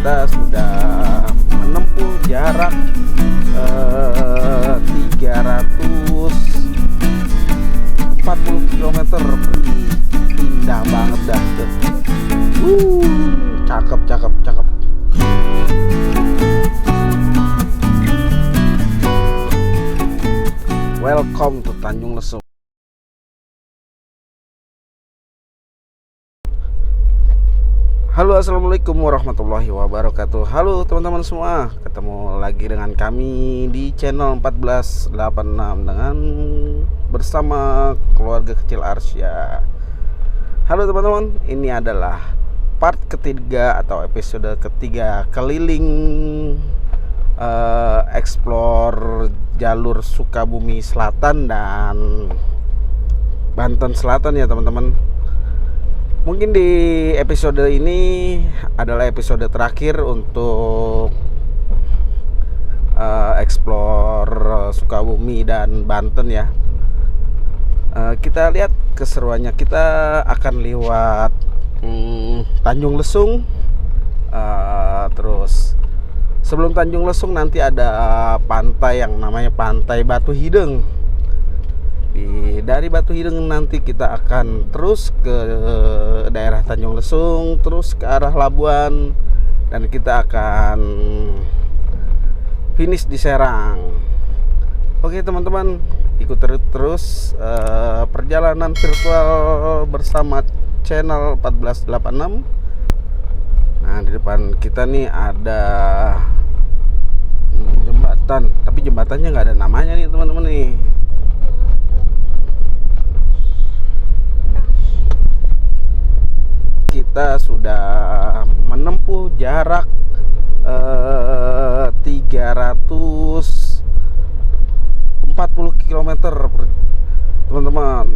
kita sudah menempuh jarak 340 km. Indah banget dah tuh. Cakep. Welcome to Tanjung Lesung. Halo, assalamualaikum warahmatullahi wabarakatuh. Halo teman-teman semua, ketemu lagi dengan kami di channel 1486 dengan bersama keluarga kecil Arsya. Halo teman-teman, ini adalah part ketiga atau episode ketiga keliling explore jalur Sukabumi Selatan dan Banten Selatan ya teman-teman. Mungkin di episode ini adalah episode terakhir untuk explore Sukabumi dan Banten ya. Kita lihat keseruannya. Kita akan lewat Tanjung Lesung. Terus sebelum Tanjung Lesung nanti ada pantai yang namanya Pantai Batu Hideng. Dari Batu Hideng nanti kita akan terus ke daerah Tanjung Lesung, terus ke arah Labuan, dan kita akan finish di Serang. Oke teman-teman, ikut terus perjalanan virtual bersama channel 1486. Nah, di depan kita nih ada jembatan, tapi jembatannya nggak ada namanya nih teman-teman nih. Kita sudah menempuh jarak 340 km teman-teman.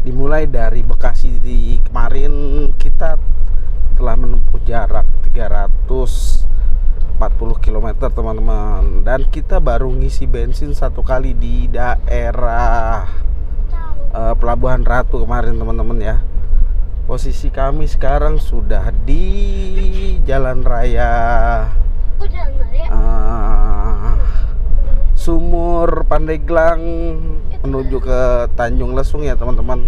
Dimulai dari Bekasi di kemarin kita telah menempuh jarak 340 km teman-teman, dan kita baru ngisi bensin satu kali di daerah Pelabuhan Ratu kemarin teman-teman ya. Posisi kami sekarang sudah di Jalan Raya Sumur Pandeglang menuju ke Tanjung Lesung ya teman-teman.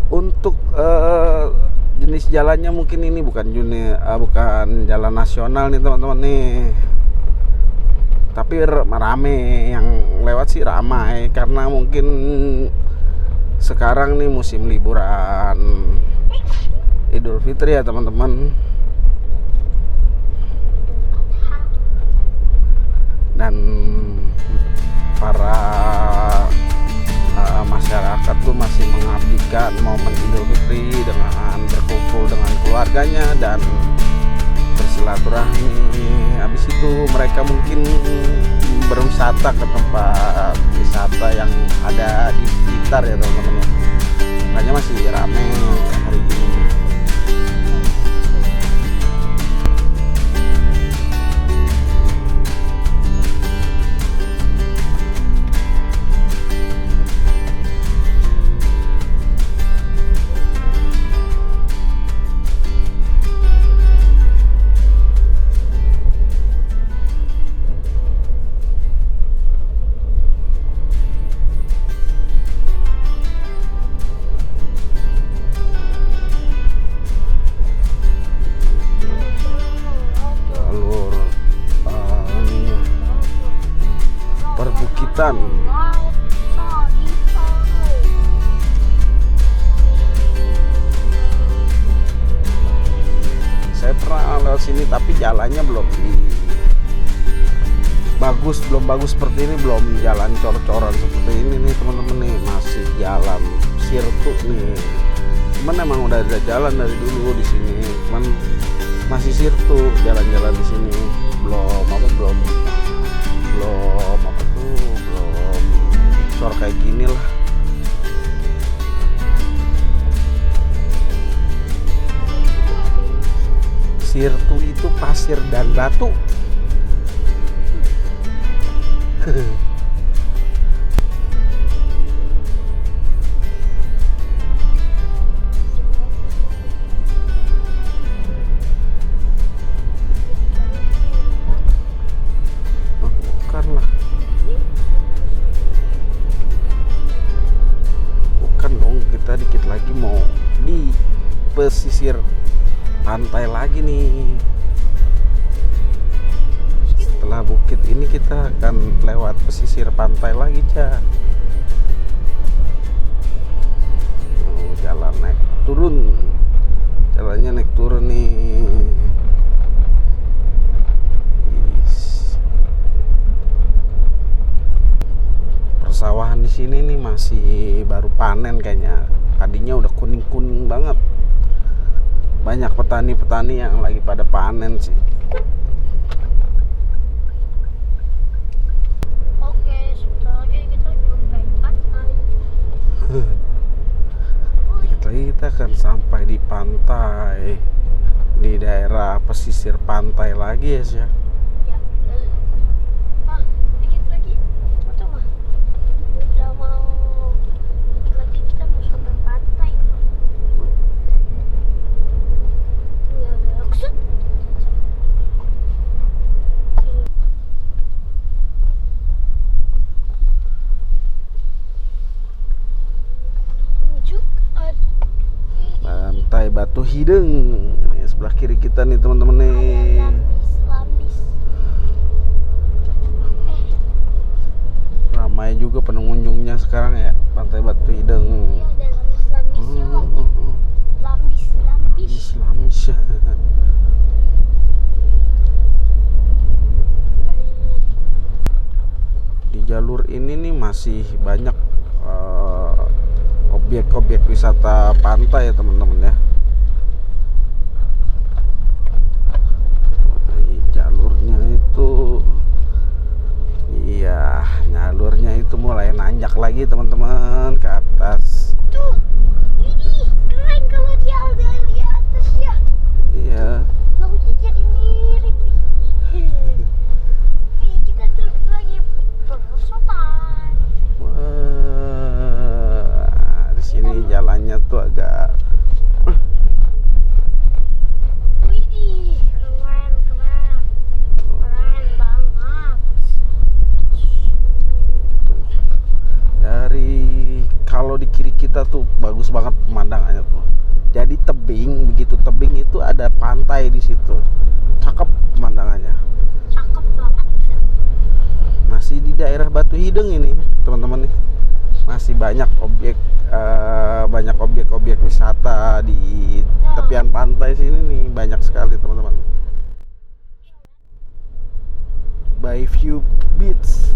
Untuk jenis jalannya mungkin ini bukan jalan nasional nih teman-teman nih, tapi rame, yang lewat sih ramai karena mungkin sekarang nih musim liburan Idul Fitri ya teman-teman. Dan para masyarakat tuh masih mengabdikan momen Idul Fitri dengan berkumpul dengan keluarganya dan bersilaturahmi. Habis itu mereka mungkin berwisata ke tempat wisata yang ada di sekitar ya teman-teman. Makanya masih ramai hari ini. Saya pernah lewat sini tapi jalannya belum bagus seperti ini, belum jalan cor-coran seperti ini nih teman-teman nih, masih jalan sirtu nih. Cuman emang udah ada jalan dari dulu di sini, cuman masih sirtu jalan-jalan di sini, belum cor kayak gini lah. Sirtu itu pasir dan batu. pantai lagi nih. Setelah bukit ini kita akan lewat pesisir pantai lagi, Ca. Jalan naik turun, jalannya naik turun nih. Persawahan di sini nih masih baru panen kayaknya, padinya udah kuning-kuning banget. Banyak petani-petani yang lagi pada panen sih. Oke, sebentar lagi kita nyampe pantai. Kita akan sampai di pantai, di daerah pesisir pantai lagi ya, Syah. Ya, dikit lagi. Foto mah. Udah mau dikit lagi kita mau sampai pantai. Tinggal maksud. Pantai Batu Hideng. Ini sebelah kiri kita nih teman-teman nih. Lamis. Ramai juga pengunjungnya sekarang ya, Pantai Batu Hideng. Iya, ada lamis-lamisnya loh. Lamis. Lamis. Di jalur ini nih masih banyak objek-objek wisata pantai ya teman-teman ya. Jalurnya itu, iya, jalurnya itu mulai nanjak lagi teman-teman ke atas. Tuh, ini keren kalau dia dari atas ya. Iya. Lautnya jadi miring nih. Kita terus lagi perosotan. Wah, di sini jalannya tuh agak Widih, keren banget. dari, kalau di kiri kita tuh bagus banget pemandangannya tuh. Jadi tebing, begitu tebing itu ada pantai di situ. Cakep pemandangannya. Cakep banget. Masih di daerah Batu Hideng ini, teman-teman nih. Masih banyak objek wisata di tepian pantai sini nih, banyak sekali teman-teman. Bayview Beach.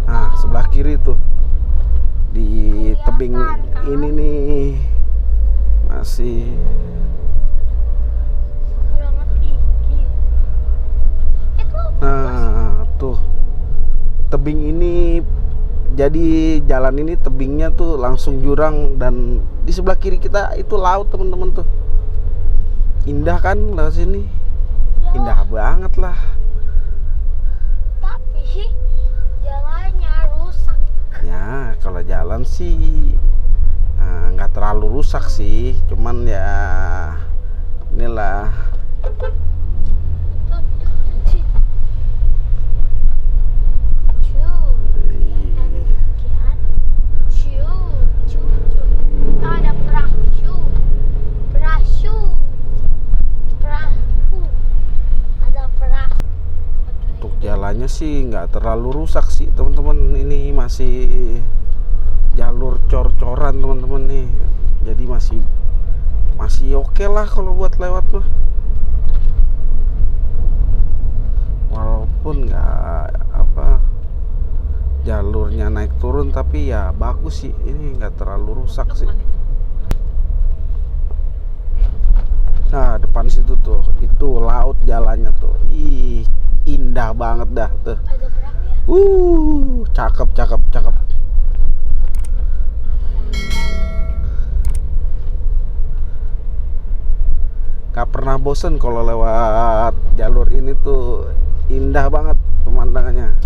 Nah, sebelah kiri tuh di tebing ini nih masih Kurang tinggi. nah tuh tebing ini, jadi jalan ini tebingnya tuh langsung jurang, dan di sebelah kiri kita itu laut teman-teman tuh. Indah kan lewat sini, Ya, indah banget lah. tapi jalannya rusak. Ya kalau jalan sih nggak terlalu rusak sih, cuman ya inilah. Ada perahu. Ada perahu. Untuk jalannya sih nggak terlalu rusak sih teman-teman. Ini masih jalur cor-coran teman-teman nih, jadi masih oke lah kalau buat lewat mah. Walaupun nggak jalurnya naik turun, tapi ya bagus sih, ini nggak terlalu rusak sih. Nah depan situ tuh, itu laut jalannya tuh, ih indah banget dah tuh. Ada perahu ya? Cakep. Gak pernah bosen kalau lewat jalur ini tuh, indah banget pemandangannya.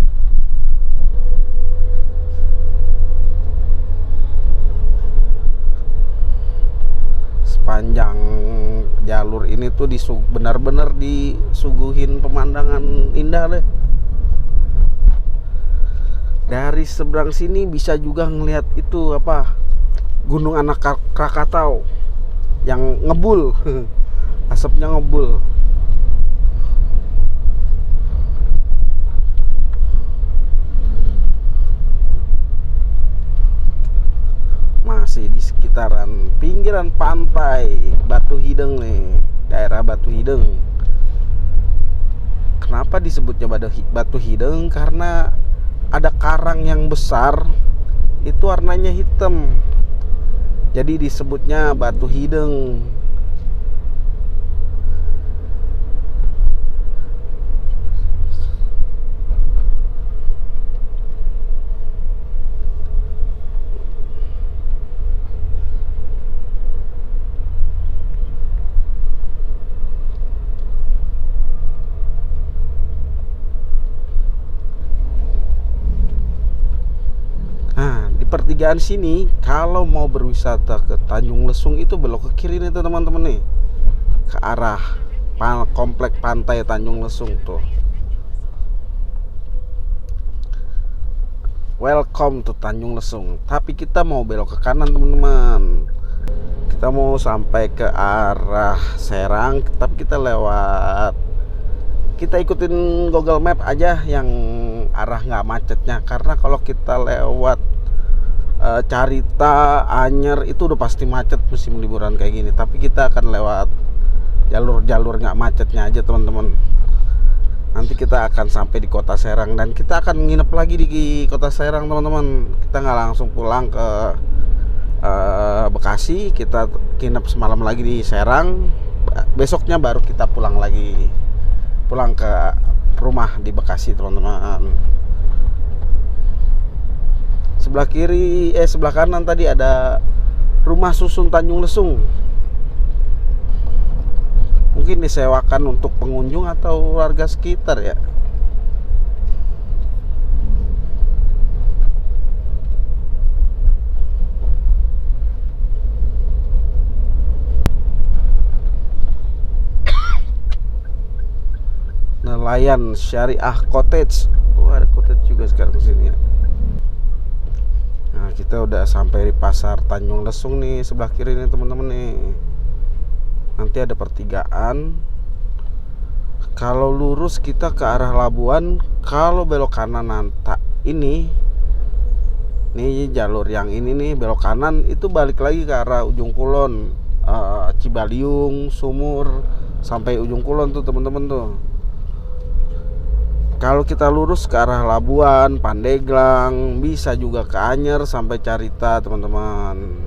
Sepanjang jalur ini tuh benar-benar disuguhin pemandangan indah deh. Dari seberang sini bisa juga ngelihat itu Gunung Anak Krakatau yang ngebul. Asapnya ngebul. Masih di sekitaran pinggiran pantai Batu Hideng nih, daerah Batu Hideng. Kenapa disebutnya Batu Hideng? Karena ada karang yang besar, itu warnanya hitam, jadi disebutnya Batu Hideng. Nah, di pertigaan sini kalau mau berwisata ke Tanjung Lesung itu belok ke kiri nih tuh teman-teman nih, ke arah komplek pantai Tanjung Lesung tuh. Welcome to Tanjung Lesung. Tapi kita mau belok ke kanan teman-teman. Kita mau sampai ke arah Serang, tapi kita ikutin Google Map aja yang arah nggak macetnya. Karena kalau kita lewat Carita, Anyer itu udah pasti macet musim liburan kayak gini. Tapi kita akan lewat jalur nggak macetnya aja teman-teman. Nanti kita akan sampai di kota Serang dan kita akan nginep lagi di kota Serang teman-teman. Kita nggak langsung pulang ke Bekasi, kita nginep semalam lagi di Serang. Besoknya baru kita pulang ke rumah di Bekasi teman-teman. Sebelah kanan tadi ada rumah susun Tanjung Lesung. Mungkin disewakan untuk pengunjung atau warga sekitar ya. Nelayan Syariah Cottage. Oh, ada cottage juga sekarang di sini ya. Nah, kita udah sampai di pasar Tanjung Lesung nih, sebelah kiri nih teman-teman nih. Nanti ada pertigaan. Kalau lurus kita ke arah Labuan, kalau belok kanan ini jalur yang ini nih belok kanan itu balik lagi ke arah Ujung Kulon, Cibaliung, Sumur sampai Ujung Kulon tuh teman-teman tuh. Kalau kita lurus ke arah Labuan, Pandeglang, bisa juga ke Anyer sampai Carita teman-teman.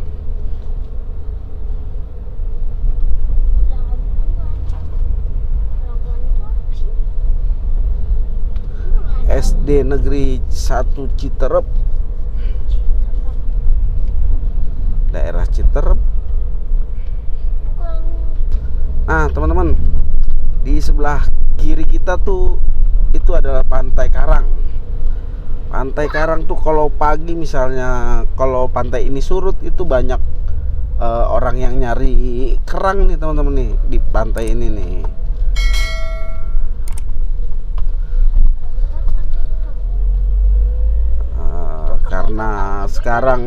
SD Negeri 1 Citerep, daerah Citerep. Nah teman-teman, di sebelah kiri kita tuh itu adalah Pantai Karang. Pantai Karang tuh kalau pagi misalnya, kalau pantai ini surut itu banyak orang yang nyari kerang nih teman-teman nih di pantai ini nih. Karena sekarang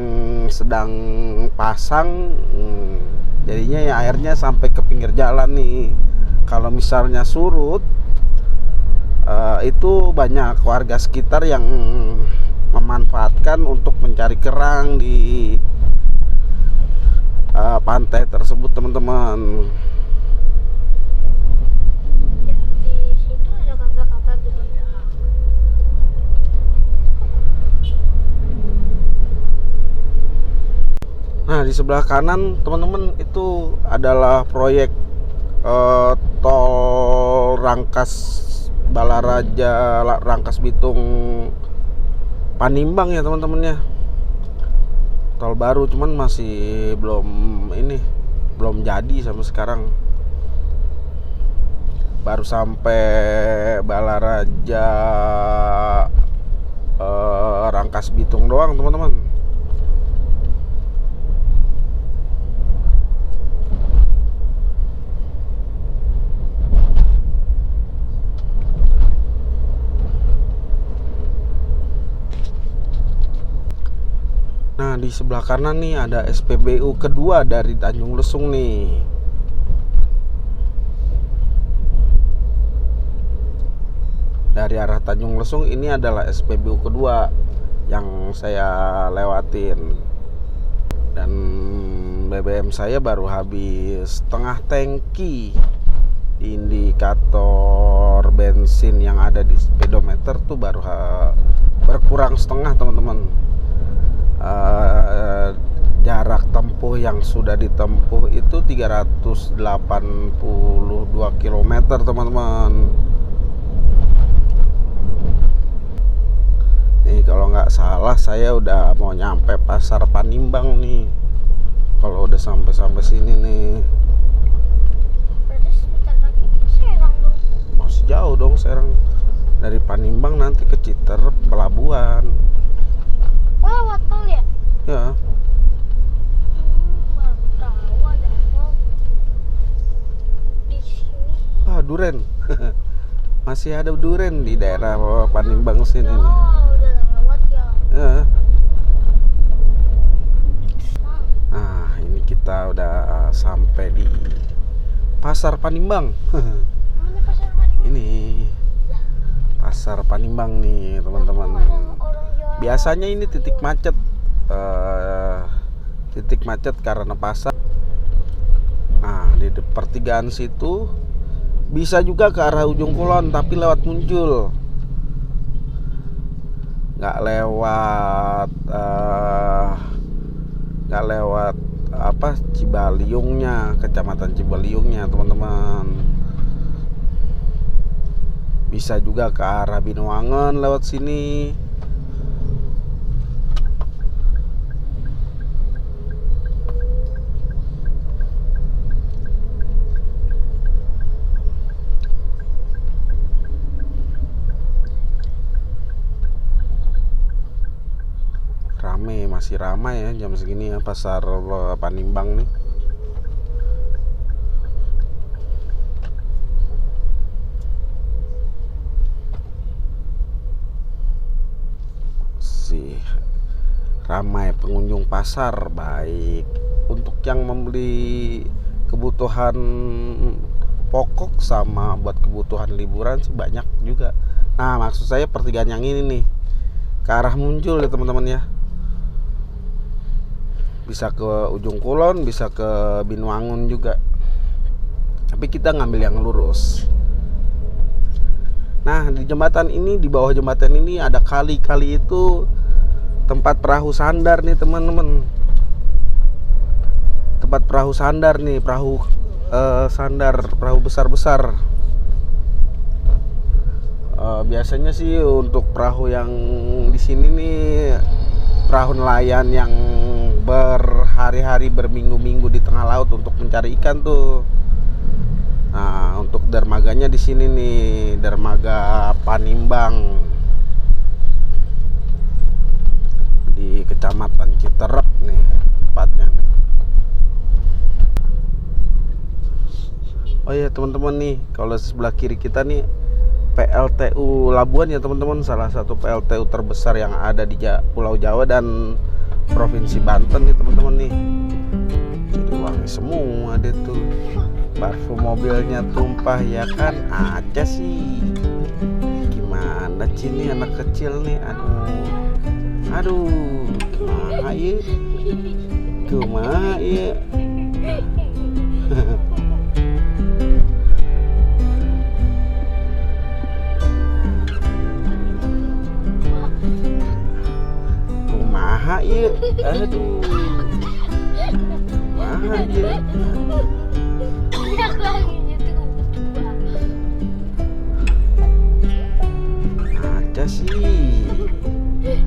sedang pasang, jadinya ya airnya sampai ke pinggir jalan nih. Kalau misalnya surut, itu banyak warga sekitar yang memanfaatkan untuk mencari kerang di pantai tersebut teman-teman. Di situ ada kakak-kakak gede. Nah di sebelah kanan teman-teman itu adalah proyek tol Rangkas Balaraja, Rangkas Bitung, Panimbang ya teman-teman ya. Tol baru cuman masih belum jadi sampai sekarang. Baru sampai Balaraja, Rangkas Bitung doang teman-teman. Nah di sebelah kanan nih ada SPBU kedua dari Tanjung Lesung nih. Dari arah Tanjung Lesung ini adalah SPBU kedua yang saya lewatin. Dan BBM saya baru habis setengah tangki. Di indikator bensin yang ada di speedometer tuh baru berkurang setengah, teman-teman. Jarak tempuh yang sudah ditempuh itu 382 km, teman-teman. Nih kalau nggak salah saya udah mau nyampe Pasar Panimbang nih. Kalau udah sampai sini nih. Berarti sebentar lagi Serang dong. Masih jauh dong Serang. Dari Panimbang nanti ke Citerep pelabuhan. Lewat tol ya? Ya. Baru tahu ada tol di sini. Ah, duren. Masih ada duren di daerah Panimbang sini nih. Oh, udah lewat ya. Ya. Nah, ini kita udah sampai di Pasar Panimbang. Mana pasar Panimbang? Ini Pasar Panimbang nih, teman-teman. Orang jual. Biasanya ini titik macet. Titik macet karena pasar. Nah, di pertigaan situ bisa juga ke arah Ujung Kulon tapi lewat Muncul. Nggak lewat Cibaliungnya, Kecamatan Cibaliungnya, teman-teman. Bisa juga ke arah Binuangan lewat sini. Masih ramai ya jam segini ya Pasar Panimbang nih. Ramai pengunjung pasar, baik untuk yang membeli kebutuhan pokok sama buat kebutuhan liburan sih banyak juga. Nah, maksud saya pertigaan yang ini nih ke arah Muncul ya teman-teman ya. Bisa ke Ujung Kulon, bisa ke Binuangun juga. Tapi kita ngambil yang lurus. Nah, di jembatan ini, di bawah jembatan ini ada kali-kali itu tempat perahu sandar nih teman-teman. Tempat perahu sandar nih, perahu sandar, perahu besar-besar. Biasanya sih untuk perahu yang di sini nih perahu nelayan yang berhari-hari, berminggu-minggu di tengah laut untuk mencari ikan tuh. Nah, untuk dermaganya di sini nih, dermaga Panimbang di Kecamatan Citerep nih tepatnya nih. Oh iya teman-teman nih, kalau sebelah kiri kita nih PLTU Labuan ya teman-teman, salah satu PLTU terbesar yang ada di Pulau Jawa dan Provinsi Banten nih teman-teman nih. Jadi wangi semua deh tuh. Parfum mobilnya tumpah ya kan, aja sih. Gimana sih nih anak kecil nih, aduh, kumaha ieu? Kumaha ieu? Kumaha ieu? Aduh. Kumaha ieu? Banyak lagi gitu. Aja sih.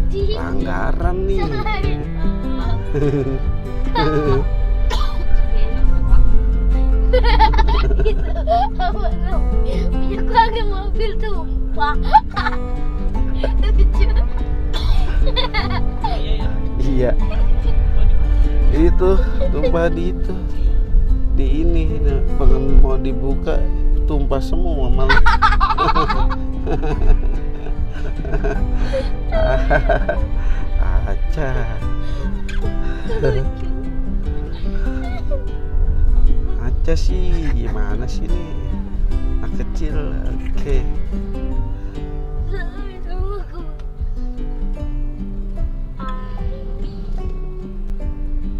Pelanggaran nih. Minyak wangi mobil tumpah. Lucu. Iya. Itu tumpah di itu. Di ini nah, pengen mau dibuka tumpah semua malah. Aca. Aca sih gimana sih nih? Anak kecil. Oke.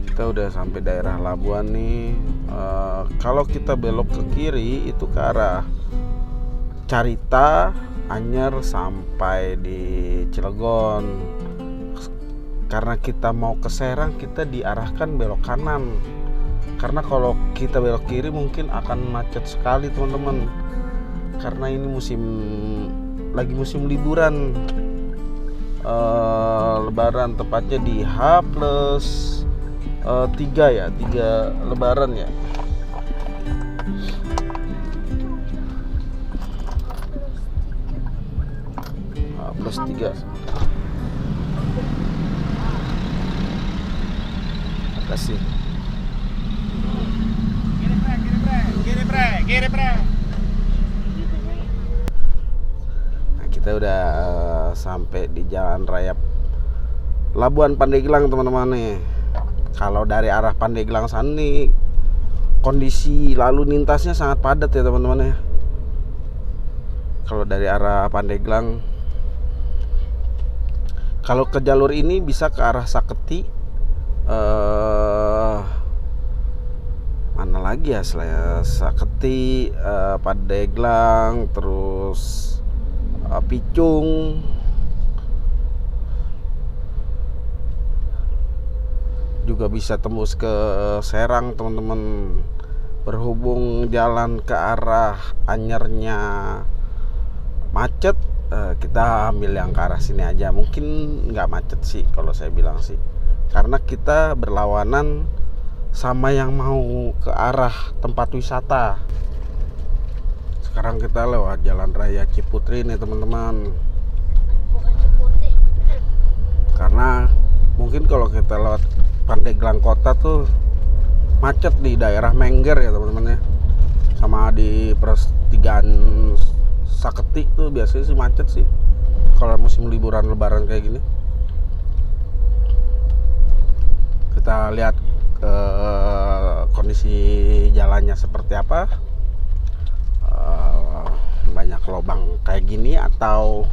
Kita udah sampai daerah Labuan nih. Kalau kita belok ke kiri itu ke arah Carita, Anyer sampai di Cilegon. Karena kita mau ke Serang, kita diarahkan belok kanan. Karena kalau kita belok kiri mungkin akan macet sekali teman-teman. Karena ini lagi musim liburan, Lebaran, tepatnya di H+3 ya, 3 Lebaran ya. H+3. Makasih. Kiri, bre. Nah, kita udah sampai di Jalan Raya Labuan Pandeglang teman-teman nih. Kalau dari arah Pandeglang sana nih kondisi lalu lintasnya sangat padat ya teman-teman ya. Kalau dari arah Pandeglang, kalau ke jalur ini bisa ke arah Saketi, mana lagi ya selain Saketi, Pandeglang, terus Picung, juga bisa tembus ke Serang teman-teman. Berhubung jalan ke arah Anyarnya macet, kita ambil yang ke arah sini aja. Mungkin nggak macet sih kalau saya bilang sih, karena kita berlawanan sama yang mau ke arah tempat wisata. Sekarang kita lewat Jalan Raya Ciputri nih teman-teman. Bukan Ciputih. Karena mungkin kalau kita lewat Pandeglang kota tuh macet di daerah Mengger ya teman-teman ya. Sama di pertigaan Saketi tuh biasanya sih macet sih kalau musim liburan lebaran kayak gini. Kita lihat kondisi jalannya seperti apa. Banyak lubang kayak gini atau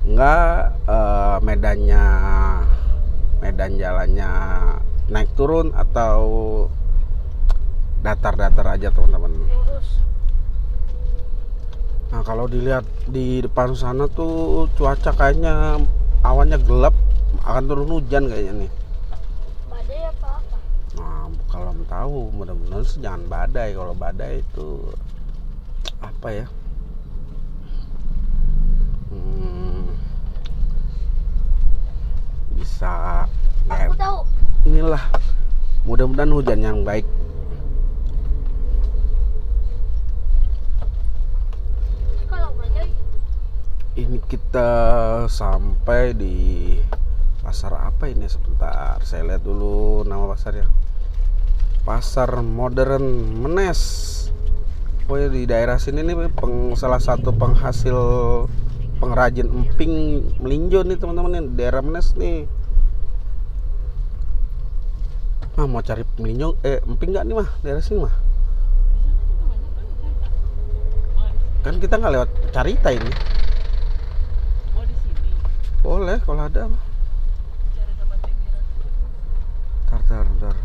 enggak, medan jalannya naik turun atau datar-datar aja teman-teman. Lurus. Nah kalau dilihat di depan sana tuh cuaca kayaknya awannya gelap, akan turun hujan kayaknya nih. Badai apa? Nah kalau tahu mudah-mudahan sih jangan badai. Kalau badai itu apa ya? Bisa Aku tahu. inilah, mudah-mudahan hujan yang baik. Kalau badai, Ini kita sampai di pasar apa ini, sebentar saya lihat dulu nama pasarnya. Pasar Modern Menes. Oh ya, di daerah sini nih salah satu penghasil pengrajin emping melinjo nih teman-teman nih, daerah Menes nih. Mau cari melinjo emping nggak nih mah daerah sini mah? Kan kita nggak lewat Carita ini. Oh, di sini. Boleh kalau ada mah. Cari tempat pinggiran. Ntar.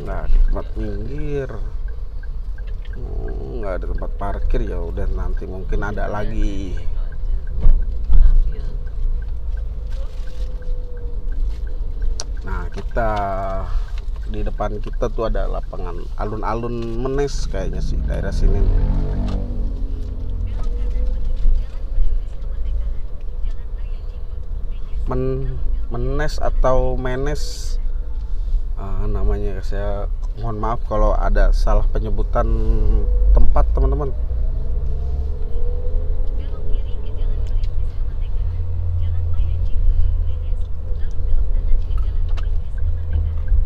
Nggak ada tempat pinggir, nggak ada tempat parkir. Ya udah, nanti mungkin ada lagi. Nah kita di depan kita tuh ada lapangan alun-alun Menes kayaknya sih daerah sini. Menes atau Menes namanya. Saya mohon maaf kalau ada salah penyebutan tempat teman-teman.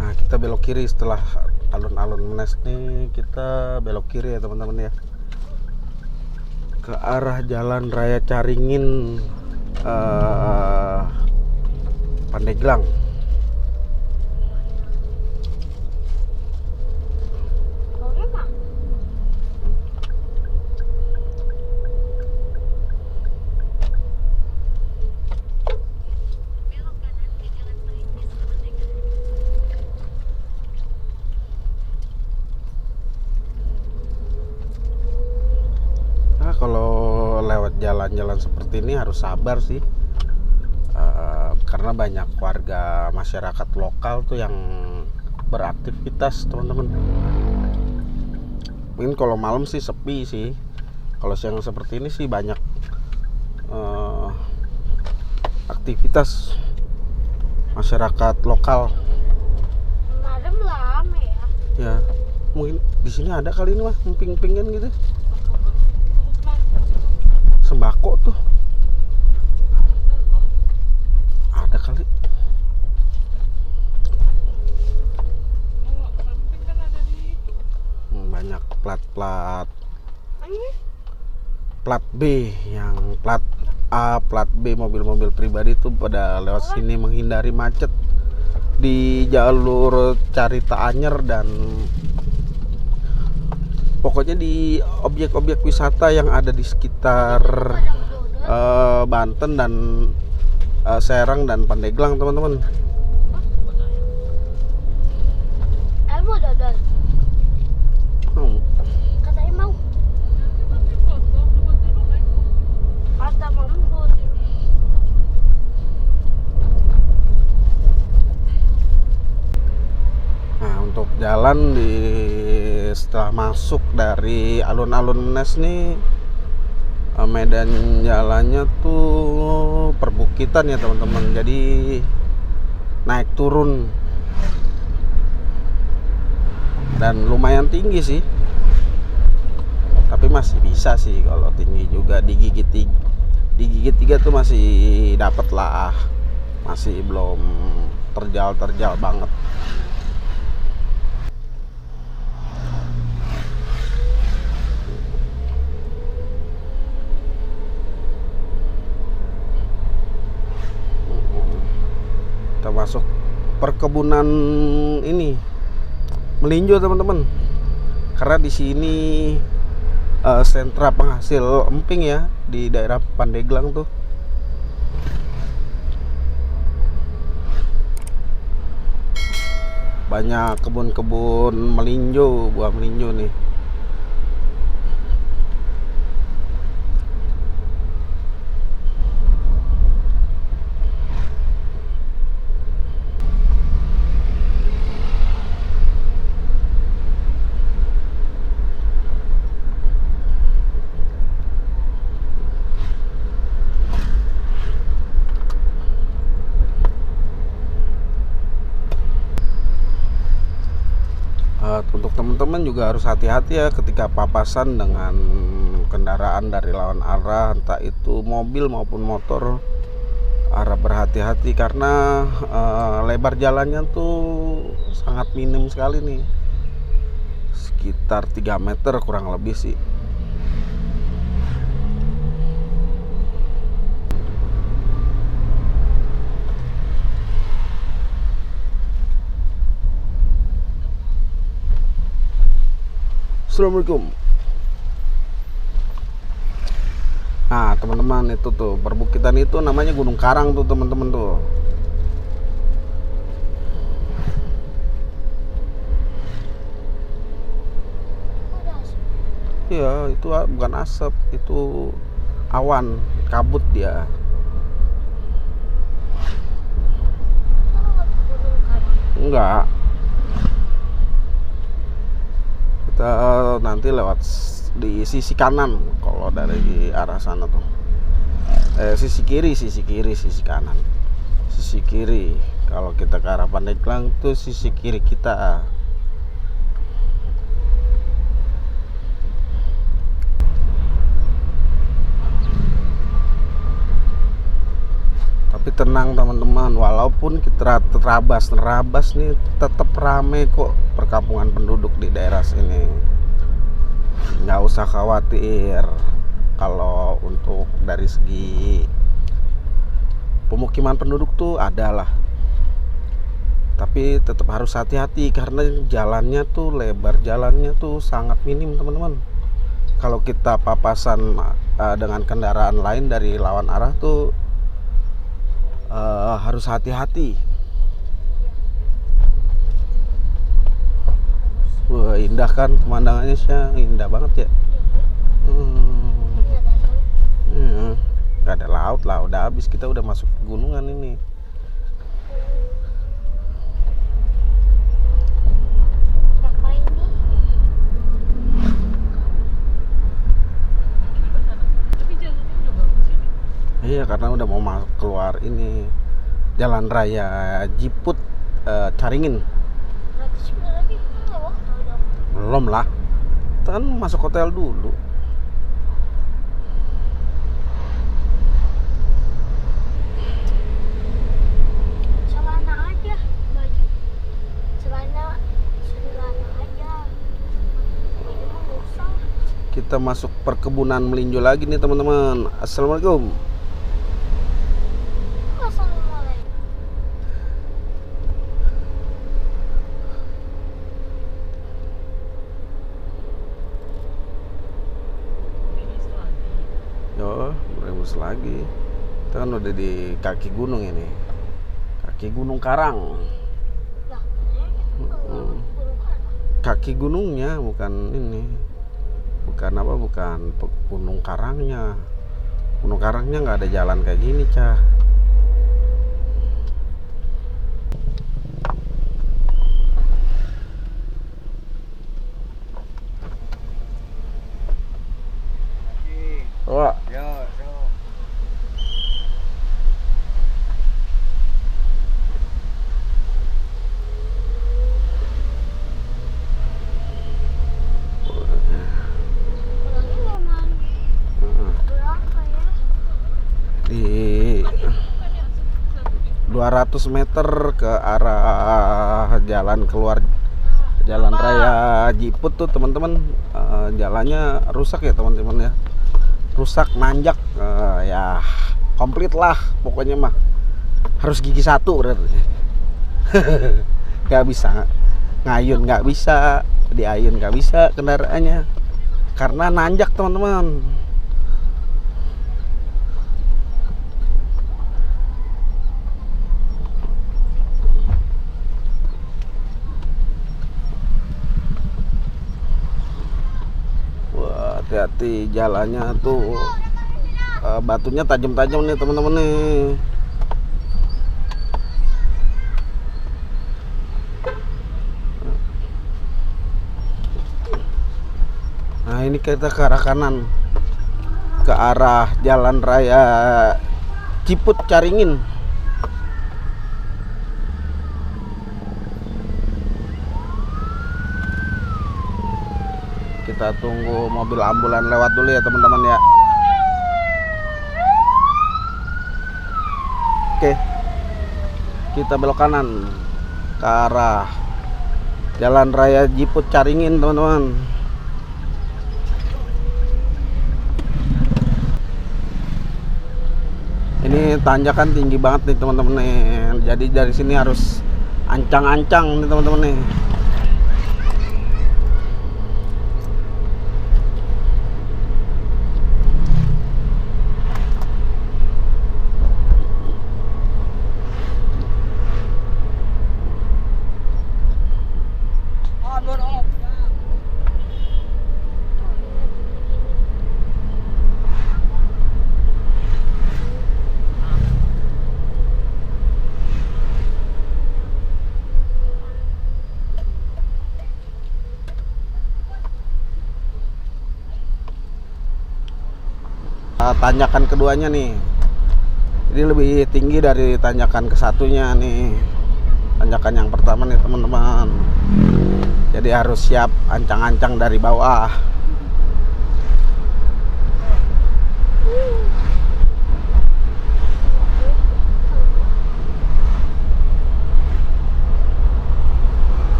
Nah kita belok kiri setelah alun-alun Menes nih kita belok kiri ya teman-teman ya, ke arah Jalan Raya Caringin Pandeglang. Baunya mah. Nah, kalau lewat jalan-jalan seperti ini harus sabar sih. Karena banyak warga masyarakat lokal tuh yang beraktivitas teman-teman. Mungkin kalau malam sih sepi sih, kalau siang seperti ini sih banyak aktivitas masyarakat lokal. Kemarin lama ya. Ya mungkin di sini ada kali ini mah emping-empingan gitu, sembako tuh ada kali. Oh, samping kan ada di itu. Banyak plat Ini plat B, yang plat A, plat B, mobil-mobil pribadi itu pada lewat sini menghindari macet di jalur Carita Anyer dan pokoknya di objek-objek wisata yang ada di sekitar Banten dan Serang dan Pandeglang teman-teman. mau dadan. Katanya mau. Kata mama buat di rumah. Nah, untuk jalan di setelah masuk dari alun-alun Menes nih, medan jalannya tuh perbukitan ya teman-teman. Jadi naik turun dan lumayan tinggi sih. Tapi masih bisa sih kalau tinggi juga, di gigi tiga tuh masih dapet lah. Masih belum terjal banget. Kita masuk perkebunan ini melinjo teman-teman, karena di sini sentra penghasil emping ya di daerah Pandeglang tuh. Banyak kebun-kebun melinjo, buah melinjo nih. Untuk teman-teman juga harus hati-hati ya ketika papasan dengan kendaraan dari lawan arah, entah itu mobil maupun motor. Harap berhati-hati karena lebar jalannya tuh sangat minim sekali nih, sekitar 3 meter kurang lebih sih. Assalamualaikum. Nah teman-teman, itu tuh perbukitan itu namanya Gunung Karang tuh teman-teman tuh. Iya, itu bukan asap, itu awan, kabut dia. Enggak. Kita nanti lewat di sisi kanan kalau dari arah sana tuh. Sisi kiri, sisi kanan. Sisi kiri. Kalau kita ke arah Pandeglang tuh sisi kiri kita. Tapi tenang teman-teman, walaupun kita terabas nih tetap rame kok perkampungan penduduk di daerah sini. Nggak usah khawatir kalau untuk dari segi pemukiman penduduk tuh ada lah, tapi tetap harus hati-hati karena jalannya tuh lebar, jalannya tuh sangat minim teman-teman. Kalau kita papasan dengan kendaraan lain dari lawan arah tuh harus hati-hati. Wah, indah kan pemandangannya sih, indah banget ya. Gak ada laut lah, udah habis, kita udah masuk gunungan ini. Siapa ini? Tapi jalannya udah bagus ini. Iya, karena udah mau keluar ini Jalan Raya Jiput Caringin. Berarti sebenarnya kita nggak waktu dong. Belum lah, kita kan masuk hotel dulu. Celana aja, baju. Celana aja. Baju mah nggak usah. Kita masuk perkebunan melinjo lagi nih teman-teman. Assalamualaikum. Assalamualaikum. Ini lagi. Yo, berebus lagi. Kita kan udah di kaki gunung ini. Kaki Gunung Karang. Lah, gunung mana? Kaki gunungnya, bukan ini. Bukan apa, bukan Gunung Karangnya. Gunung Karangnya nggak ada jalan kayak gini, Cah. Wah, Pulangnya mau mandi. Berapa ya? di 200 meter ke arah jalan keluar Jalan Raya Jiput tuh teman-teman. Jalannya rusak ya teman-teman ya, rusak, nanjak, ya komplit lah pokoknya mah. Harus gigi satu berarti. Gak bisa ngayun, nggak bisa diayun, nggak bisa kendaraannya karena nanjak teman-teman. Wah, hati-hati jalannya tuh, batunya tajam-tajam nih teman-teman nih. Nah, ini kita ke arah kanan, ke arah Jalan Raya Jiput Caringin. Kita tunggu mobil ambulan lewat dulu ya teman-teman ya. Oke, kita belok kanan ke arah Jalan Raya Jiput Caringin teman-teman. Ini tanjakan tinggi banget nih teman-teman nih. Jadi dari sini harus ancang-ancang nih teman-teman nih. Tanjakan keduanya nih, ini lebih tinggi dari tanjakan ke satunya nih. Tanjakan yang pertama nih teman-teman, jadi harus siap ancang-ancang dari bawah.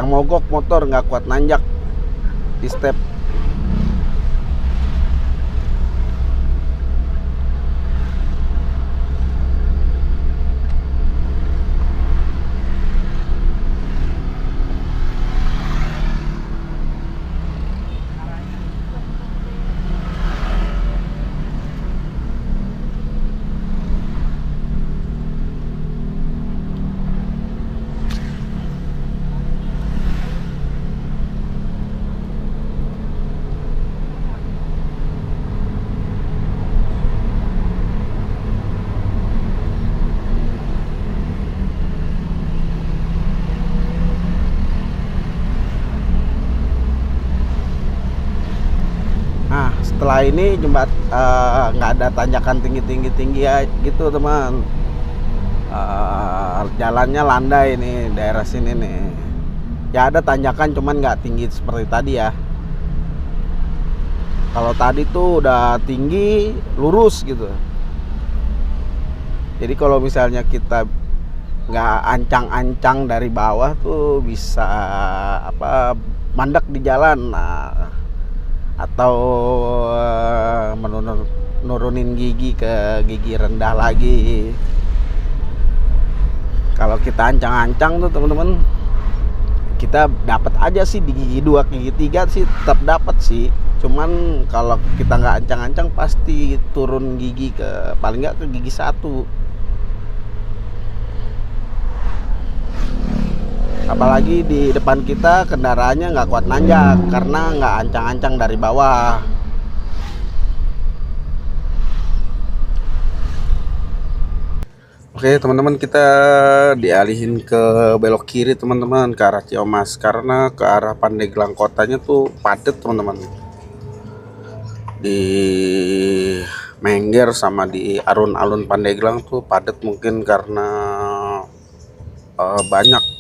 mogok motor, nggak kuat nanjak di step. Nah, setelah ini nggak ada tanjakan tinggi ya gitu teman. Jalannya landai nih daerah sini nih. Ya ada tanjakan cuman nggak tinggi seperti tadi ya. Kalau tadi tuh udah tinggi lurus gitu. Jadi kalau misalnya kita nggak ancang-ancang dari bawah tuh bisa mandek di jalan. Nah, atau nurunin gigi ke gigi rendah lagi. Kalau kita ancang-ancang tuh teman-teman, kita dapat aja sih di gigi 2, gigi 3 sih tetap dapat sih. Cuman kalau kita nggak ancang-ancang pasti turun gigi ke paling nggak ke gigi 1. Apalagi di depan kita kendaraannya nggak kuat nanjak karena nggak ancang-ancang dari bawah. Oke teman-teman, kita dialihin ke belok kiri teman-teman, ke arah Ciamas, karena ke arah Pandeglang kotanya tuh padat teman-teman. Di Mengger sama di alun-alun Pandeglang tuh padat, mungkin karena banyak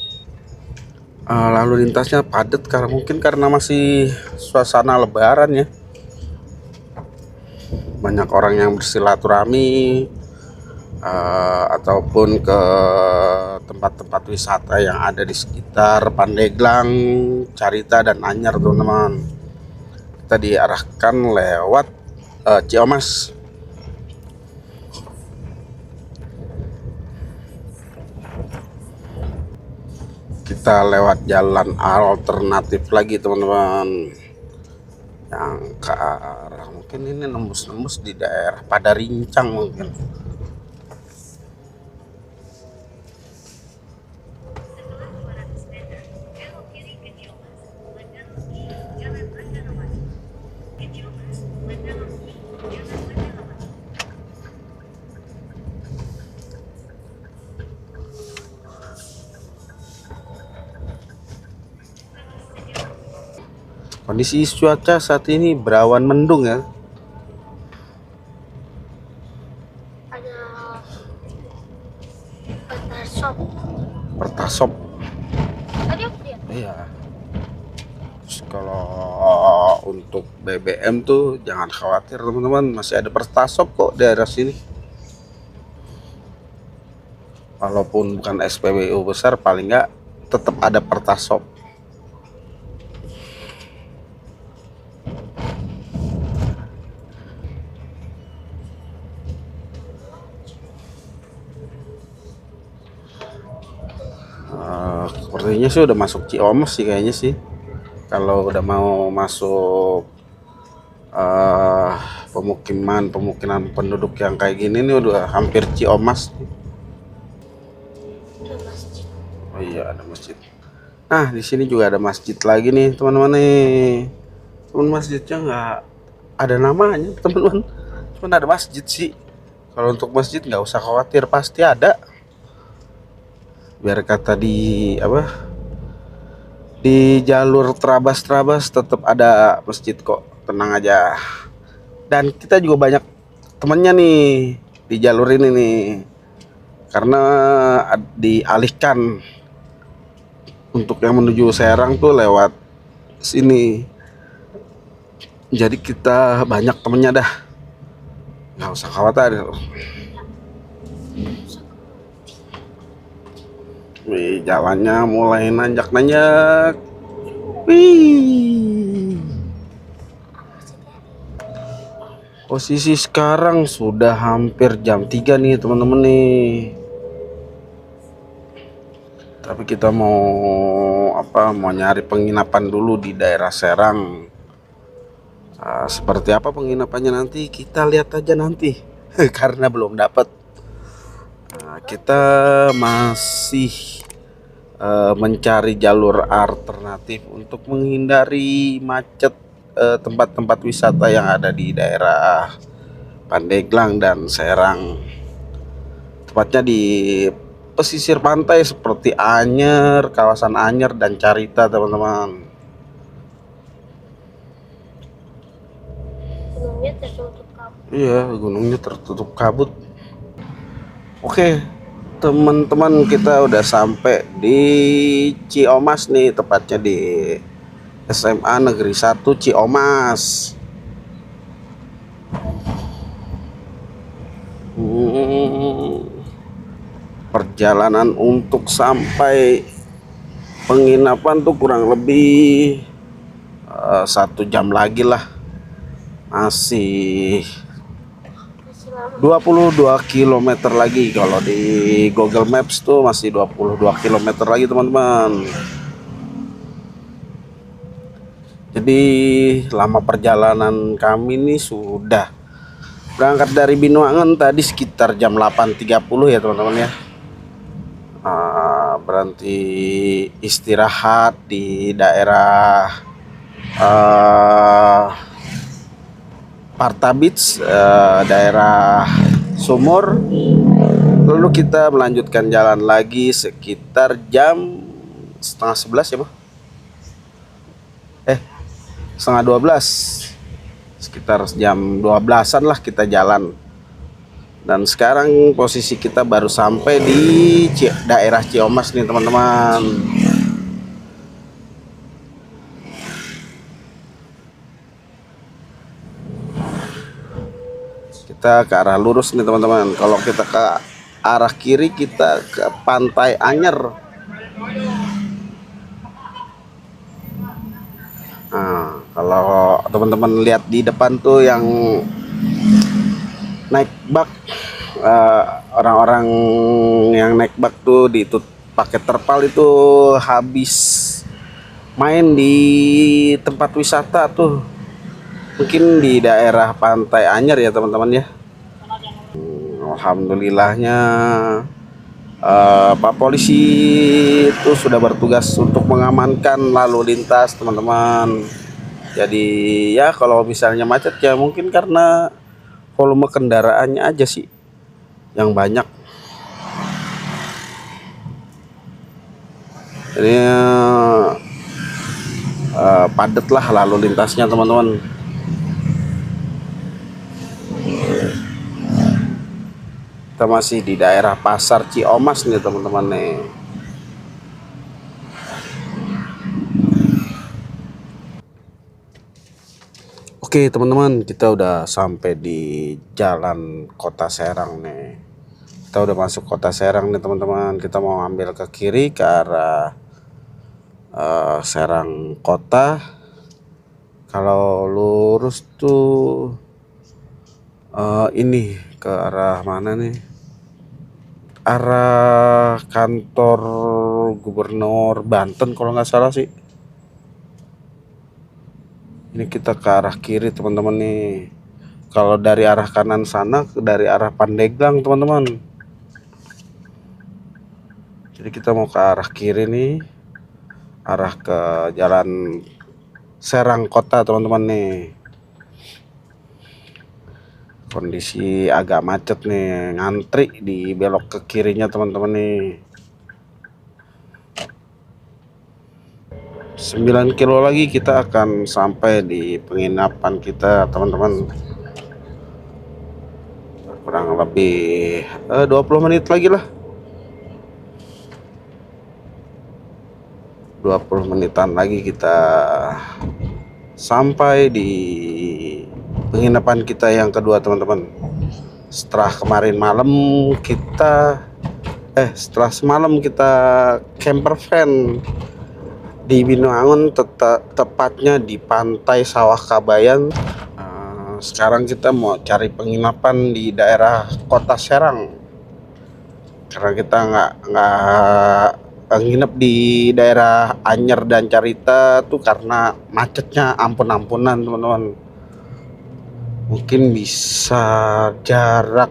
lalu lintasnya padat, karena mungkin karena masih suasana lebaran ya. Banyak orang yang bersilaturahmi ataupun ke tempat-tempat wisata yang ada di sekitar Pandeglang, Carita dan Anyar teman-teman. Kita diarahkan lewat Ciamas. Kita lewat jalan alternatif lagi teman-teman, yang ke arah mungkin ini nembus-nembus di daerah Padarincang mungkin. Kondisi cuaca saat ini berawan mendung ya. Ada Pertasop. Pertasop. Tadi aku lihat. Iya. Terus kalau untuk BBM tuh jangan khawatir teman-teman, masih ada Pertasop kok di daerah sini. Walaupun bukan SPBU besar, paling nggak tetap ada Pertasop. Sepertinya sih udah masuk Ciamas sih kayaknya sih. Kalau udah mau masuk pemukiman penduduk yang kayak gini nih udah hampir Ciamas. Ada masjid. Oh iya, ada masjid. Nah, di sini juga ada masjid lagi nih, teman-teman nih. Cuman masjidnya nggak ada namanya, teman-teman. Cuman ada masjid sih. Kalau untuk masjid nggak usah khawatir, pasti ada. Biar kata di jalur terabas tetap ada masjid kok, tenang aja. Dan kita juga banyak temennya nih di jalur ini nih, karena dialihkan untuk yang menuju Serang tuh lewat sini. Jadi kita banyak temennya dah, nggak usah khawatir. Wih, jalannya mulai nanjak-nanjak. Wih. Posisi sekarang sudah hampir jam 3 nih teman-teman nih. Tapi kita mau mau nyari penginapan dulu di daerah Serang. Seperti apa penginapannya nanti kita lihat aja nanti. Karena belum dapat. Kita masih mencari jalur alternatif untuk menghindari macet tempat-tempat wisata yang ada di daerah Pandeglang dan Serang. Tepatnya di pesisir pantai seperti Anyer, kawasan Anyer dan Carita, teman-teman. Gunungnya tertutup kabut. Iya, gunungnya tertutup kabut. Oke, teman-teman, kita udah sampai di Ciomas nih, tepatnya di SMA Negeri 1 Ciomas. Perjalanan untuk sampai penginapan tuh kurang lebih 1 jam lagi lah. Masih 22 km lagi. Kalau di Google Maps tuh masih 22 km lagi, teman-teman. Jadi lama perjalanan kami ini sudah berangkat dari Binuangan tadi sekitar jam 8.30 ya, teman-teman ya. Berhenti istirahat di daerah Parta Beach, daerah Sumur. Lalu kita melanjutkan jalan lagi sekitar jam setengah 11 ya, Bang? Setengah 12, sekitar jam 12-an lah kita jalan. Dan sekarang posisi kita baru sampai di daerah Ciomas nih, teman-teman. Kita ke arah lurus nih, teman-teman. Kalau kita ke arah kiri, kita ke Pantai Anyer. Nah, kalau teman-teman lihat di depan tuh yang naik bak, orang-orang yang naik bak tuh pakai terpal itu habis main di tempat wisata tuh, mungkin di daerah Pantai Anyer ya, teman-teman ya. Alhamdulillahnya Pak Polisi itu sudah bertugas untuk mengamankan lalu lintas, teman-teman. Jadi ya kalau misalnya macet ya mungkin karena volume kendaraannya aja sih yang banyak. Jadi padat lah lalu lintasnya, teman-teman. Kita masih di daerah Pasar Ciomas nih, teman-teman nih. Oke, teman-teman, kita udah sampai di jalan Kota Serang nih. Kita udah masuk Kota Serang nih, teman-teman. Kita mau ambil ke kiri ke arah Serang Kota. Kalau lurus tuh ini ke arah mana nih? Arah kantor Gubernur Banten kalau nggak salah sih. Ini kita ke arah kiri, teman-teman nih. Kalau dari arah kanan sana dari arah Pandeglang, teman-teman. Jadi kita mau ke arah kiri nih, arah ke jalan Serang Kota, teman-teman nih. Kondisi agak macet nih, ngantri di belok ke kirinya, teman-teman nih. 9 kilo lagi kita akan sampai di penginapan kita, teman-teman. Kurang lebih 20 menit lagi lah. 20 menitan lagi kita sampai di penginapan kita yang kedua, teman-teman. Setelah kemarin malam kita setelah semalam kita camper van di Binoangun, tepatnya di Pantai Sawah Kabayan. Sekarang kita mau cari penginapan di daerah Kota Serang, karena kita nggak nginep di daerah Anyer dan Carita tuh karena macetnya ampun-ampunan teman-teman. Mungkin bisa jarak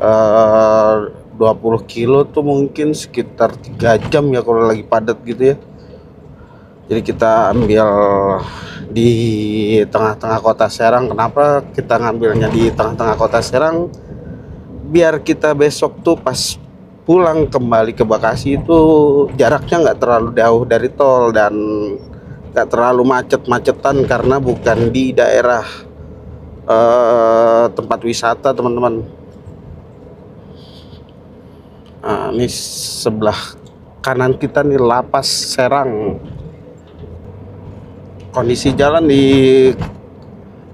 20 kilo tuh mungkin sekitar 3 jam ya kalau lagi padat gitu ya. Jadi kita ambil di tengah-tengah Kota Serang. Kenapa kita ngambilnya di tengah-tengah Kota Serang? Biar kita besok tuh pas pulang kembali ke Bekasi itu jaraknya nggak terlalu jauh dari tol dan nggak terlalu macet-macetan karena bukan di daerah tempat wisata teman-teman. Ini sebelah kanan kita nih Lapas Serang. Kondisi jalan di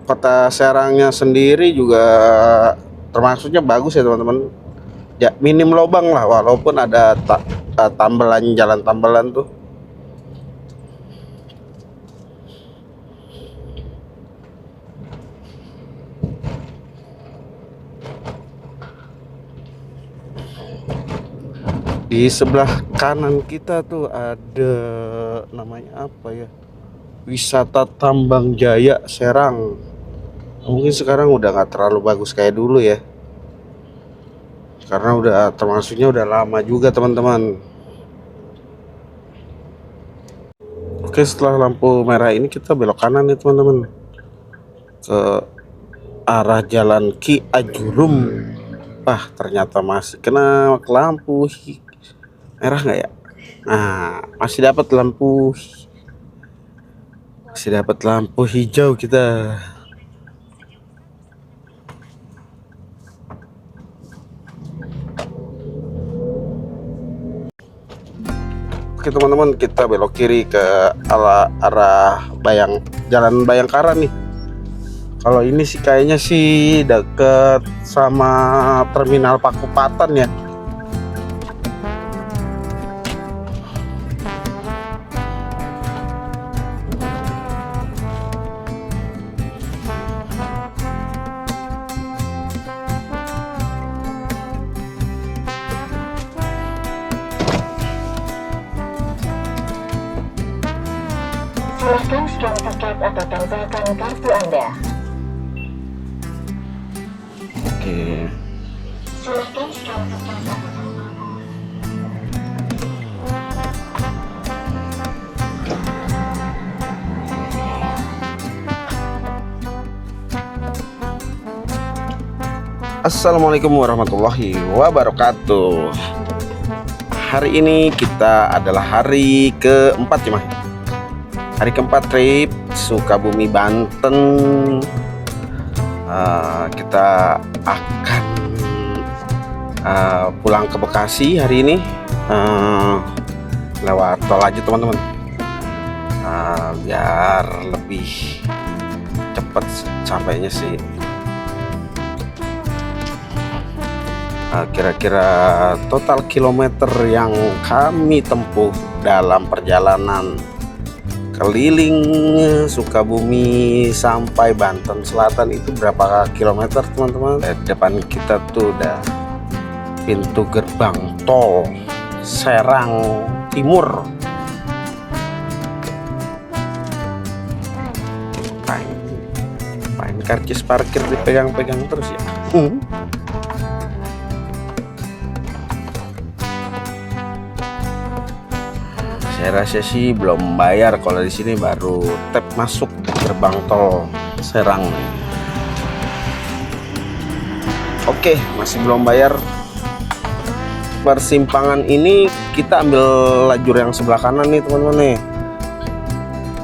Kota Serangnya sendiri juga termasuknya bagus ya teman-teman. Ya minim lubang lah, walaupun ada tambelan, jalan tambelan tuh. Di sebelah kanan kita tuh ada namanya apa ya? Wisata Tambang Jaya Serang. Mungkin sekarang udah nggak terlalu bagus kayak dulu ya. Karena udah termasuknya udah lama juga teman-teman. Oke, setelah lampu merah ini kita belok kanan nih teman-teman, ke arah Jalan Ki Ajurum. Ternyata masih kena lampu merah nggak ya? Nah, masih dapat lampu hijau kita. Oke teman-teman, kita belok kiri ke arah Jalan Bayangkara nih. Kalau ini sih kayaknya sih deket sama Terminal Pakupatan ya. Silahkan scan tiket atau tempelkan kartu Anda. Oke. Silahkan scan tiket atau Assalamualaikum warahmatullahi wabarakatuh. Hari ini kita adalah hari keempat ya, hari keempat trip Sukabumi Banten. Kita akan pulang ke Bekasi hari ini, lewat tol aja teman-teman, biar lebih cepat sampainya sih. Kira-kira total kilometer yang kami tempuh dalam perjalanan keliling Sukabumi sampai Banten Selatan itu berapa kilometer teman-teman? Depan kita tuh udah pintu gerbang tol Serang Timur. Pain karcis parkir dipegang-pegang terus ya. Saya rasa sih belum bayar kalau di sini, baru tap masuk gerbang tol Serang. Oke, masih belum bayar. Persimpangan ini kita ambil lajur yang sebelah kanan nih teman-teman nih.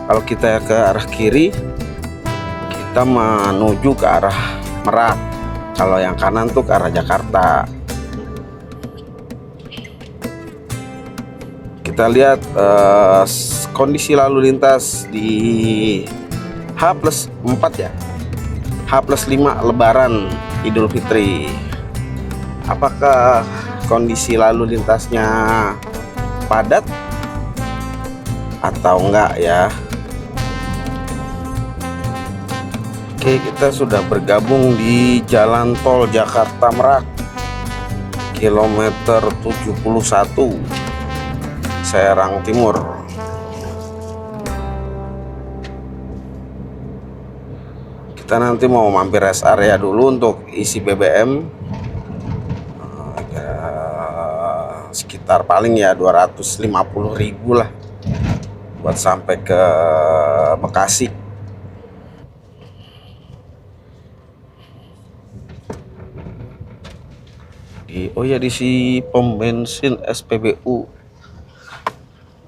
Kalau kita ke arah kiri, kita menuju ke arah Merak. Kalau yang kanan tuh ke arah Jakarta. Kita lihat kondisi lalu lintas di H+4 ya, H+5 Lebaran Idul Fitri. Apakah kondisi lalu lintasnya padat atau enggak ya. Oke, kita sudah bergabung di jalan tol Jakarta Merak kilometer 71 Serang Timur. Kita nanti mau mampir rest area dulu untuk isi BBM, sekitar paling ya 250.000 lah buat sampai ke Bekasi. Oh ya, di si pom bensin SPBU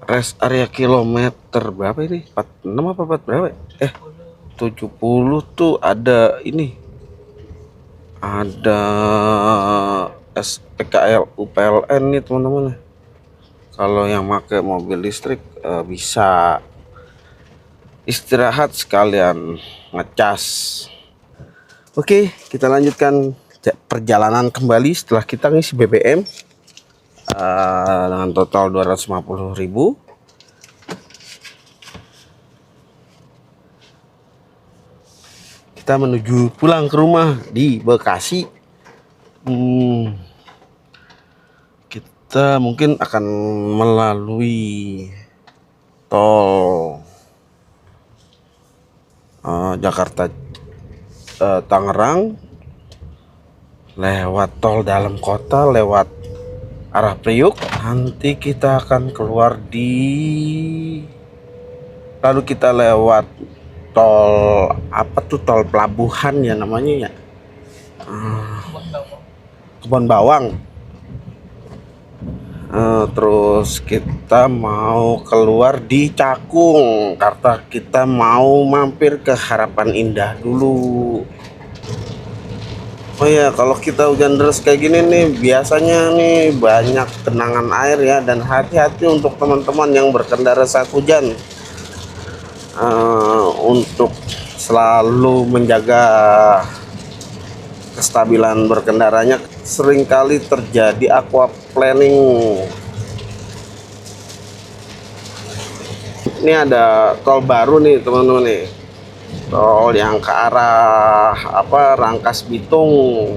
rest area kilometer berapa ini? 46 apa 4 berapa? 70 tuh ada ini. Ada SPKL UPLN nih teman-teman. Kalau yang pakai mobil listrik bisa istirahat sekalian ngecas. Oke, kita lanjutkan perjalanan kembali setelah kita ngisi BBM dengan total 250.000. Kita menuju pulang ke rumah di Bekasi. Kita mungkin akan melalui tol Jakarta Tangerang, lewat tol dalam kota, lewat arah Priuk. Nanti kita akan keluar lalu kita lewat tol apa tuh, tol pelabuhan ya namanya ya, Kebon Bawang. Terus kita mau keluar di Cakung karena kita mau mampir ke Harapan Indah dulu. Oh ya, kalau kita hujan deras kayak gini nih biasanya nih banyak genangan air ya, dan hati-hati untuk teman-teman yang berkendara saat hujan. Untuk selalu menjaga kestabilan berkendaranya, seringkali terjadi aquaplaning. Ini ada tol baru nih teman-teman nih, tol yang ke arah Rangkas Bitung.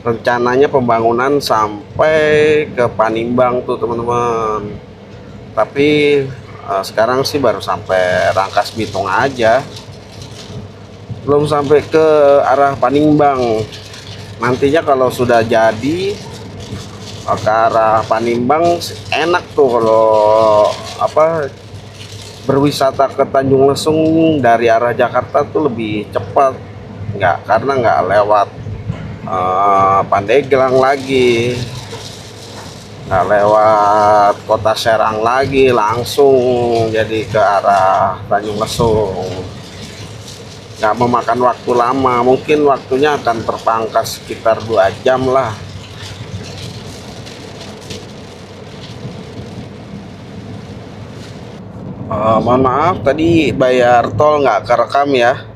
Rencananya pembangunan sampai ke Panimbang tuh teman-teman, tapi sekarang sih baru sampai Rangkas Bitung aja, belum sampai ke arah Panimbang. Nantinya kalau sudah jadi ke arah Panimbang enak tuh kalau berwisata ke Tanjung Lesung dari arah Jakarta tuh lebih cepat, karena nggak lewat Pandeglang lagi, nggak lewat Kota Serang lagi, langsung jadi ke arah Tanjung Lesung. Nggak memakan waktu lama, mungkin waktunya akan terpangkas sekitar 2 jam lah. Mohon maaf tadi bayar tol nggak kerekam ya.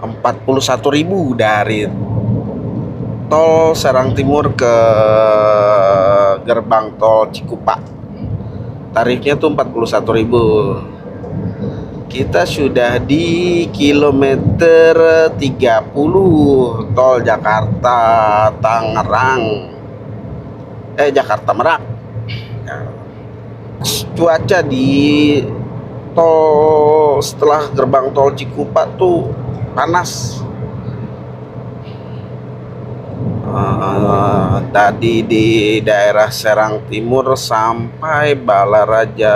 41.000 dari tol Serang Timur ke gerbang tol Cikupa. Tarifnya tuh 41.000. Kita sudah di kilometer 30 tol Jakarta Tangerang, Jakarta Merak. Cuaca di tol setelah gerbang tol Cikupa tuh panas. Tadi di daerah Serang Timur sampai Balaraja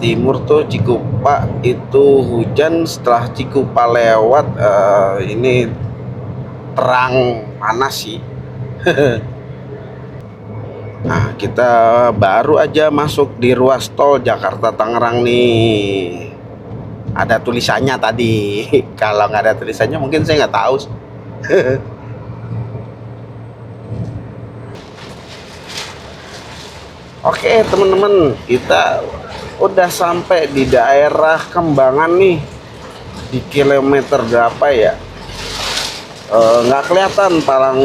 Timur tuh Cikupa itu hujan. Setelah Cikupa lewat ini terang panas sih. Nah, kita baru aja masuk di ruas tol Jakarta Tangerang nih. Ada tulisannya tadi. Kalau nggak ada tulisannya mungkin saya nggak tahu. Oke teman-teman, kita udah sampai di daerah Kembangan nih. Di kilometer berapa ya? nggak kelihatan palang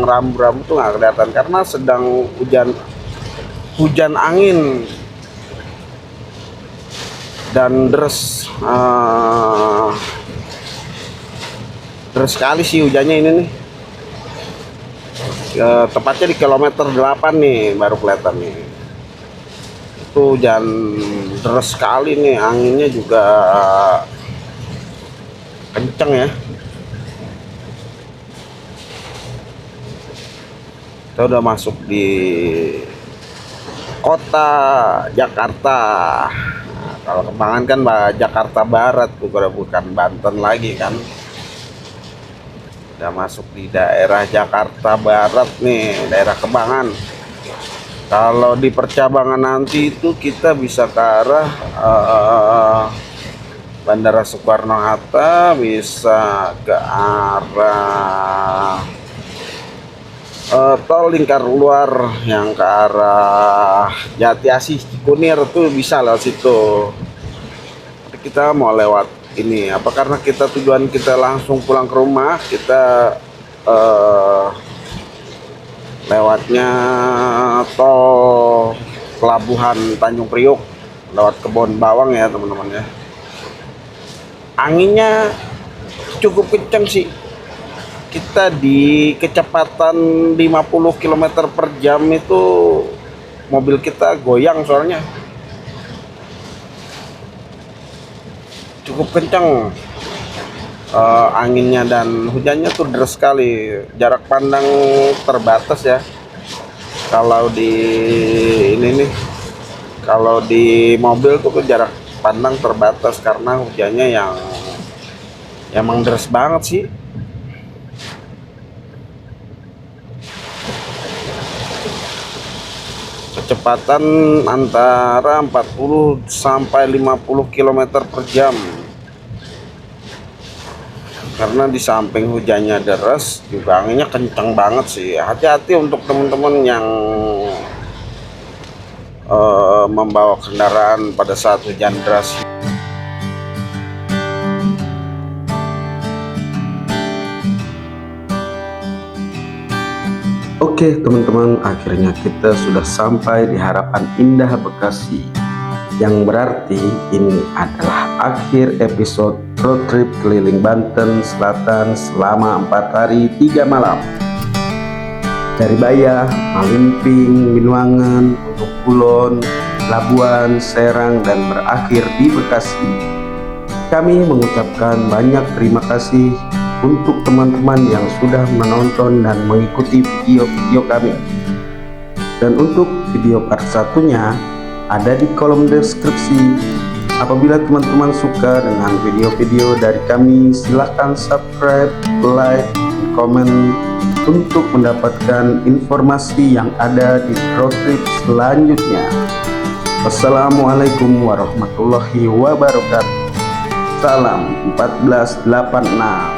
rambu-rambu tuh nggak kelihatan karena sedang hujan angin dan deras sekali sih hujannya ini nih. Tepatnya di kilometer 8 nih baru kelihatan nih. Itu hujan deras sekali nih, anginnya juga kenceng ya. Kita udah masuk di kota Jakarta. Nah, kalau Kembangan kan Jakarta Barat, bukan Banten lagi kan. Udah masuk di daerah Jakarta Barat nih, daerah Kembangan. Kalau di Percabangan nanti itu kita bisa ke arah Bandara Soekarno-Hatta, bisa ke arah tol lingkar luar yang ke arah Jati Asih Cikunir tuh bisa lewat situ. Tapi kita mau lewat ini karena tujuan kita langsung pulang ke rumah, kita lewatnya tol pelabuhan Tanjung Priok lewat Kebon Bawang ya teman-teman ya. Anginnya cukup kencang sih, kita di kecepatan 50 km per jam itu mobil kita goyang soalnya. Cukup kencang anginnya dan hujannya tuh deras sekali. Jarak pandang terbatas ya. Kalau di ini nih, kalau di mobil tuh jarak pandang terbatas karena hujannya yang emang deras banget sih. Kecepatan antara 40 sampai 50 km per jam. Karena di samping hujannya deras, juga anginnya kencang banget sih. Hati-hati untuk teman-teman yang membawa kendaraan pada saat hujan deras. Oke teman-teman, akhirnya kita sudah sampai di Harapan Indah Bekasi, yang berarti ini adalah akhir episode road trip keliling Banten Selatan selama 4 hari 3 malam. Dari Bayah, Malimping, Binuangan, Gunung Kulon, Labuan, Serang, dan berakhir di Bekasi. Kami mengucapkan banyak terima kasih untuk teman-teman yang sudah menonton dan mengikuti video-video kami. Dan untuk video part satunya ada di kolom deskripsi. Apabila teman-teman suka dengan video-video dari kami, silahkan subscribe, like, komen untuk mendapatkan informasi yang ada di road trip selanjutnya. Wassalamualaikum warahmatullahi wabarakatuh. Salam 1486.